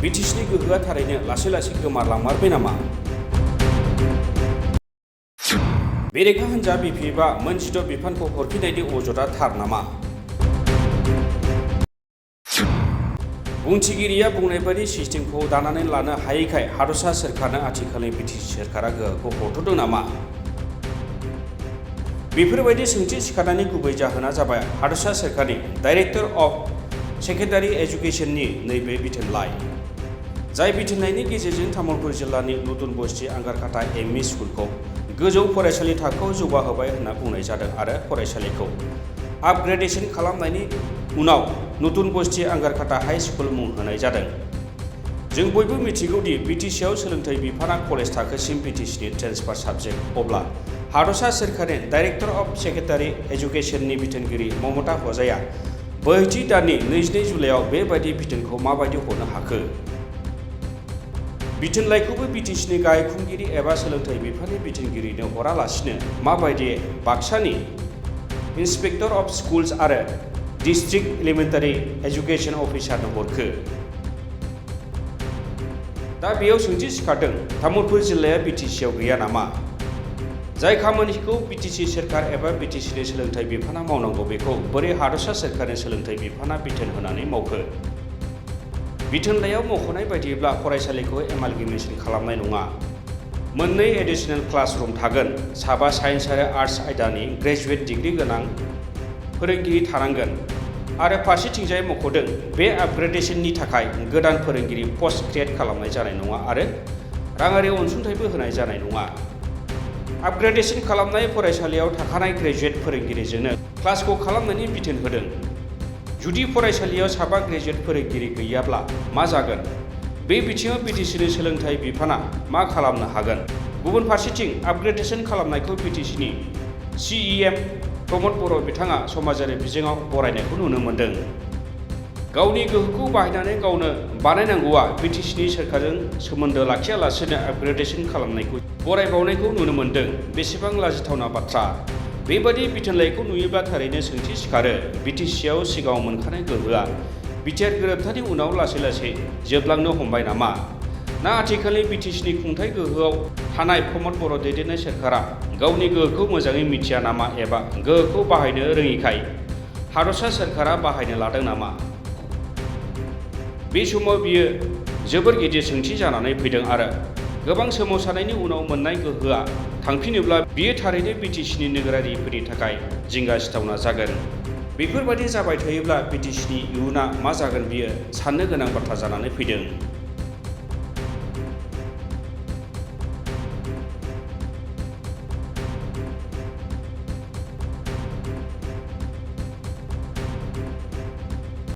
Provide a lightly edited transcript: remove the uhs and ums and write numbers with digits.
बिटिसिनि गोहोआ थारैनो लासै लासै गोमालांमारबाय नामा? बेरेखा हान्जा बिपिएफआ मोनजिद' बिफानखौ हरफिननायनि अजदआ थार नामा? बुंथिगिरिया बुंनाय बायदि सिस्टेमखौ दानानै लानो हायैखाय हादरसा सोरखारनो आथिखालनि बिटिसि सोरखारा गोहोखौ हरथ'दों नामा? बेफोरबायदि सोंथि सिखारनायनि गुबै जाहोना जाबाय हादरसा सोरखारनि डाइरेक्टर अफ सेकेन्डारि एजुकेशननि नैबे बिथोनलाइ। जाय बिथोनलाइनि गेजेरजों तामुलपुर जिल्लानि नतुन बस्ति आंगारखाटा एमइ स्कुलखौ गोजौ फरायसालि थाखोआव जौगाहोबाय होनना बुंनाय जादों आरो फरायसालिखौ आपग्रेडेशन खालामनायनि उनाव नतुन बस्ति आंगारखाटा हाई स्कुल मुं होनाय जादों। जों बयबो मिथिगौ दि बिटिसिआव सोलोंथाइ बिफाना कलेज थाखोसिम बिटिसिनि ट्रेन्सफार साबजेक्ट। अब्ला हादरसा सोरखारनि डाइरेक्टर अफ सेकेन्डारि एजुकेशननि बिथोनगिरि ममता हजाया बैथि दाननि 22 जुलाइआव बेबायदि बिथोनखौ माबायदि हरनो हाखो? बिथोनलाइखौबो बिटिसिनि गाहाय खुंगिरि एबा सोलोंथाइ बिफाननि बिथोनगिरिनो हरालासिनो माबायदि बाक्सानि इन्सपेक्टर अफ स्कुल्स आरो डिस्ट्रिक्ट एलिमेन्टारि एजुकेशन अफिसारनो हरखो? दा बेयाव सोंथि सिखारदों, तामुलपुर जिल्लाया बिटिसिआव गैया नामा? जाय खामानिखौ बिटिसि सोरखार एबा बिटिसिनि सोलोंथाइ बिफाना मावनांगौ बेखौ बोरै हादरसा सोरखारनि सोलोंथाइ बिफाना बिथोन होनानै मावखो? बिथोनलाइयाव मख'नाय बायदिब्ला फरायसालिखौ एमालगेमेशन खालामनाय नङा। मोननै एडिशनेल क्लासरुम थागोन। साबा साइन्स आरो आर्ट्स आयदानि ग्रेजुवेट डिग्री गोनां फोरोंगिरि थानांगोन। आरो फारसेथिंजाय मख'दों बे आपग्रेडेशननि थाखाय गोदान फोरोंगिरि पस्ट क्रिएट खालामनाय जानाय नङा आरो राङारि अनसुंथाइबो होनाय जानाय नङा। आपग्रेडेशन खालामनाय फरायसालियाव थाखानाय ग्रेजुवेट फोरोंगिरिजोंनो क्लासखौ खालामनायनि बिथोन होदों। जुदि फरायसालियाव साबा ग्रेजुवेट फोरोंगिरि गैयाब्ला मा जागोन? बे बिथिङाव बिटिसिनि सोलोंथाइ बिफाना मा खालामनो हागोन? गुबुन फारसेथिं आपग्रेडेशन खालामनायखौ बिटिसिनि सिइएम प्रमद बर' बिथाङा समाजारि बिजोङाव बरायनायखौ नुनो मोन्दों। गावनि गोहोखौ बाहायनानै गावनो बानायनांगौआ बिटिसिनि सोरखारजों सोमोन्दो लाखियालासेनो आपग्रेडेशन खालामनायखौ बरायबावनायखौ नुनो मोन्दों। बेसेबां लाजिथावना बाथ्रा! बेबादि बिथोनलाइखौ नुयोब्ला थारैनो सोंथि सिखारो, बिटिसिआव सिगाङाव मोनखानाय गोहोआ बिटिआर गोरोबथानि उनाव लासै लासै जोबलांनो हमबाय नामा? ना आथिखालनि बिटिसिनि खुंथाइ गोहोआव थानाय प्रमद बर' दैदेननाय सोरखारा गावनि गोहोखौ मोजाङै मिथिया नामा एबा गोहोखौ बाहायनो रोङिखाय हादरसा सोरखारा बाहायनो लादों नामा? बे समाव बियो जोबोर गिदिर सोंथि जानानै फैदों आरो गोबां सोमावसारनायनि उनाव मोननाय गोहोआ थांफिनोब्ला बियो थारैनो बिटिसिनि नोगोरारिफोरनि थाखाय जिंगासिथावना जागोन। बेफोरबादि जाबाय थायोब्ला बिटिसिनि इयुना मा जागोन बियो साननो गोनां बाथ्रा जानानै फैदों।